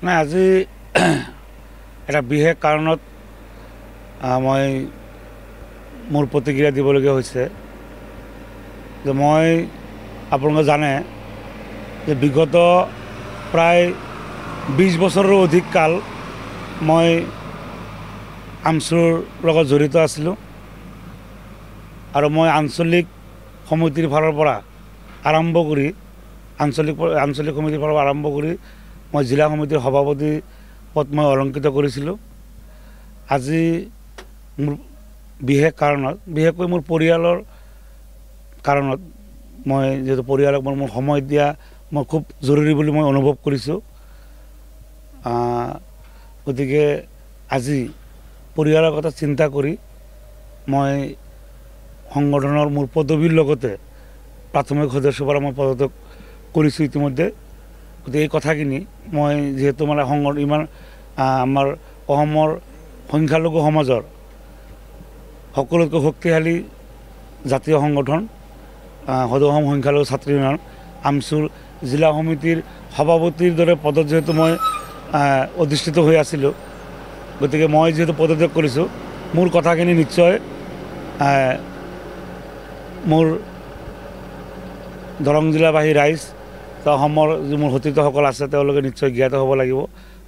নাই আজি এটা বিশেষ কাৰণত মই মোৰ প্ৰতিক্ৰিয়া দিবলগীয়া হৈছে যে মই আপোনালোকে জানে যে বিগত প্ৰায় 20 বছৰৰো অধিক কাল মই আমছুৰ লগত জড়িত আছিলোঁ আৰু মই আঞ্চলিক সমিতিৰ ফালৰ পৰা আৰম্ভ কৰি আঞ্চলিক সমিতিৰ ফালৰ পৰা আৰম্ভ কৰি মই জিলা সমিতিৰ সভাপতি পদ মই অলংকৃত কৰিছিলোঁ। আজি মোৰ বিশেষ কাৰণত, বিশেষকৈ মোৰ পৰিয়ালৰ কাৰণত, মই যিহেতু পৰিয়ালক মোৰ সময় দিয়া মই খুব জৰুৰী বুলি মই অনুভৱ কৰিছোঁ। গতিকে আজি পৰিয়ালৰ কথা চিন্তা কৰি মই সংগঠনৰ মোৰ পদবীৰ লগতে প্ৰাথমিক সদস্যৰ পৰা মই পদত্যাগ কৰিছোঁ ইতিমধ্যে। গতিকে এই কথাখিনি মই যিহেতু মানে ইমান আমাৰ অসমৰ সংখ্যালঘু সমাজৰ সকলোতকৈ শক্তিশালী জাতীয় সংগঠন সদৌ অসম সংখ্যালঘু ছাত্ৰ ইউনিয়ন আমছুৰ জিলা সমিতিৰ সভাপতিৰ দৰে পদত যিহেতু মই অধিষ্ঠিত হৈ আছিলোঁ, গতিকে মই যিহেতু পদত্যাগ কৰিছোঁ, মোৰ কথাখিনি নিশ্চয় মোৰ দৰং জিলাবাসী ৰাইজ বা অসমৰ যি মোৰ সতীৰ্থসকল আছে তেওঁলোকে নিশ্চয় জ্ঞাত হ'ব লাগিব।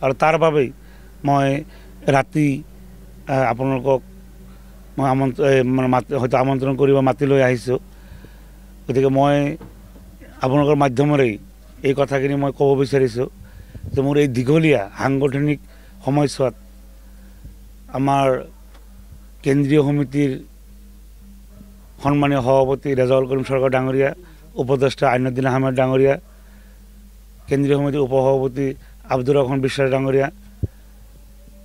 আৰু তাৰ বাবেই মই ৰাতি আপোনালোকক মই হয়তো আমন্ত্ৰণ কৰিব মাতি লৈ আহিছোঁ। গতিকে মই আপোনালোকৰ মাধ্যমেৰেই এই কথাখিনি মই ক'ব বিচাৰিছোঁ যে মোৰ এই দীঘলীয়া সাংগঠনিক সময়ছোৱাত আমাৰ কেন্দ্ৰীয় সমিতিৰ সন্মানীয় সভাপতি ৰেজাউল কৰিম চৰকাৰ ডাঙৰীয়া, উপদেষ্টা আইনুদ্দিন আহমেদ ডাঙৰীয়া, কেন্দ্ৰীয় সমিতিৰ উপসভাপতি আব্দুৰ ৰহমান বিশ্বাস ডাঙৰীয়া,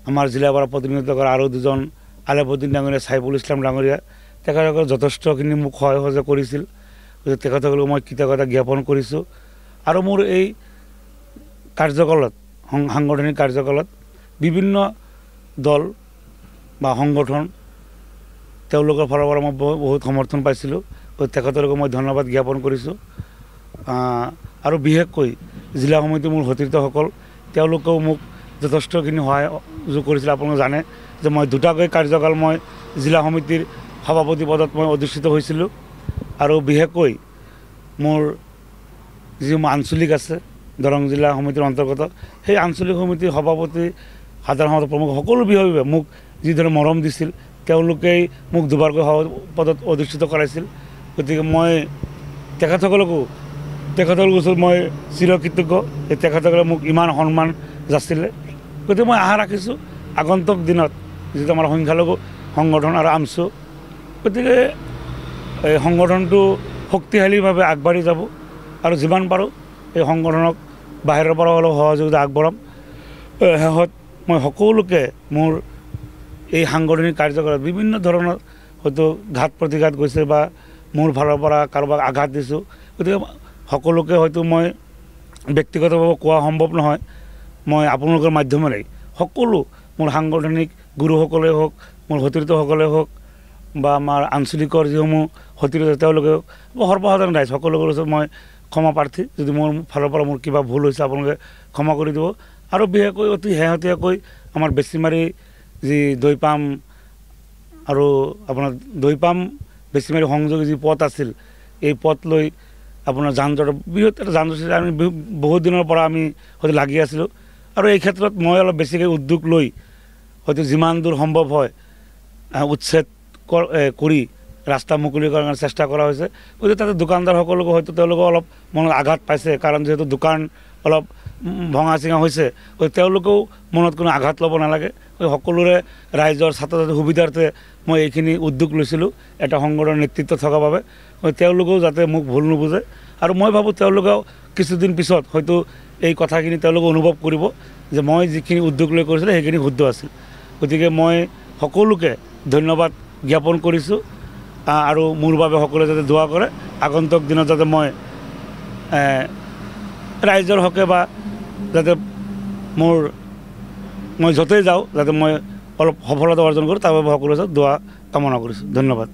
আমাৰ জিলাৰ পৰা প্ৰতিনিধিত্ব কৰা আৰু দুজন আলেফুদ্দিন ডাঙৰীয়া, চাইফুল ইছলাম ডাঙৰীয়া, তেখেতসকলে যথেষ্টখিনি মোক সহায় সহযোগ কৰিছিল। গতিকে তেখেতসকলক মই কৃতজ্ঞতা জ্ঞাপন কৰিছোঁ। আৰু মোৰ এই কাৰ্যকালত সাংগঠনিক কাৰ্যকালত বিভিন্ন দল বা সংগঠন তেওঁলোকৰ ফালৰ পৰা মই বহুত সমৰ্থন পাইছিলোঁ। তেখেতলোকক মই ধন্যবাদ জ্ঞাপন কৰিছোঁ। আৰু বিশেষকৈ জিলা সমিতিৰ মোৰ সতীৰ্থসকল তেওঁলোকেও মোক যথেষ্টখিনি সহায় যোগ কৰিছিল। আপোনালোকে জানে যে মই দুটাকৈ কাৰ্যকাল মই জিলা সমিতিৰ সভাপতি পদত মই অধিষ্ঠিত হৈছিলোঁ। আৰু বিশেষকৈ মোৰ যি আঞ্চলিক আছে দৰং জিলা সমিতিৰ অন্তৰ্গত, সেই আঞ্চলিক সমিতিৰ সভাপতি, সাধাৰণ সম্পাদক প্ৰমুখ সকলো বিষয়ে মোক যিদৰে মৰম দিছিল, তেওঁলোকেই মোক দুবাৰকৈ পদত অধিষ্ঠিত কৰাইছিল। গতিকে মই তেখেতসকলৰ ওচৰত মই চিৰকৃতজ্ঞ যে তেখেতসকলে মোক ইমান সন্মান যাচিলে। গতিকে মই আশা ৰাখিছোঁ আগন্তুক দিনত যিটো আমাৰ সংখ্যালঘু সংগঠন আৰু আমছু, গতিকে এই সংগঠনটো শক্তিশালীভাৱে আগবাঢ়ি যাব আৰু যিমান পাৰোঁ এই সংগঠনক বাহিৰৰ পৰা অলপ সহযোগিতা আগবঢ়াম। শেষত মই সকলোকে মোৰ এই সাংগঠনিক কাৰ্যকলাপ বিভিন্ন ধৰণৰ হয়তো ঘাত প্ৰতিঘাত গৈছে বা মোৰ ফালৰ পৰা কাৰোবাক আঘাত দিছোঁ, গতিকে সকলোকে হয়তো মই ব্যক্তিগতভাৱে কোৱা সম্ভৱ নহয়। মই আপোনালোকৰ মাধ্যমেৰে সকলো মোৰ সাংগঠনিক গুৰুসকলে হওক, মোৰ সতীৰ্থসকলে হওক বা আমাৰ আঞ্চলিকৰ যিসমূহ সতীৰ্থ তেওঁলোকে হওক বা সৰ্বসাধাৰণ ৰাইজ সকলোৰে ওচৰত মই ক্ষমা প্ৰাৰ্থী। যদি মোৰ ফালৰ পৰা মোৰ কিবা ভুল হৈছে আপোনালোকে ক্ষমা কৰি দিব। আৰু বিশেষকৈ অতি শেহতীয়াকৈ আমাৰ বেচিমাৰি যি দৈপাম আৰু আপোনাৰ দৈপাম বেচিমাৰি সংযোগী যি পথ আছিল, এই পথ লৈ আপোনাৰ যান জঁট বৃহৎ এটা যান জঁট আমি বহুত দিনৰ পৰা আমি হয়তো লাগি আছিলোঁ। আৰু এই ক্ষেত্ৰত মই অলপ বেছিকৈ উদ্যোগ লৈ হয়তো যিমান দূৰ সম্ভৱ হয় উচ্ছেদ কৰি ৰাস্তা মুকলি কৰাৰ কাৰণে চেষ্টা কৰা হৈছে। গতিকে তাতে দোকানদাৰসকলকো হয়তো তেওঁলোকে অলপ মনত আঘাত পাইছে, কাৰণ যিহেতু দোকান অলপ ভঙা চিঙা হৈছে, গতিকে তেওঁলোকেও মনত কোনো আঘাত ল'ব নালাগে। সকলোৰে ৰাইজৰ ছাত্ৰ ছাত্ৰীৰ সুবিধাৰ্থে মই এইখিনি উদ্যোগ লৈছিলোঁ এটা সংগঠনৰ নেতৃত্ব থকাৰ বাবে। তেওঁলোকেও যাতে মোক ভুল নুবুজে। আৰু মই ভাবোঁ তেওঁলোকেও কিছুদিন পিছত হয়তো এই কথাখিনি তেওঁলোকে অনুভৱ কৰিব যে মই যিখিনি উদ্যোগ লৈ কৰিছিলোঁ সেইখিনি শুদ্ধ আছিল। গতিকে মই সকলোকে ধন্যবাদ জ্ঞাপন কৰিছোঁ। আৰু মোৰ বাবে সকলোৱে যাতে দোৱা কৰে আগন্তুক দিনত যাতে মই ৰাইজৰ হকে বা যাতে মই য'তেই যাওঁ যাতে মই অলপ সফলতা অৰ্জন কৰোঁ, তাৰ বাবে সকলোৱে দোৱা কামনা কৰিছোঁ। ধন্যবাদ।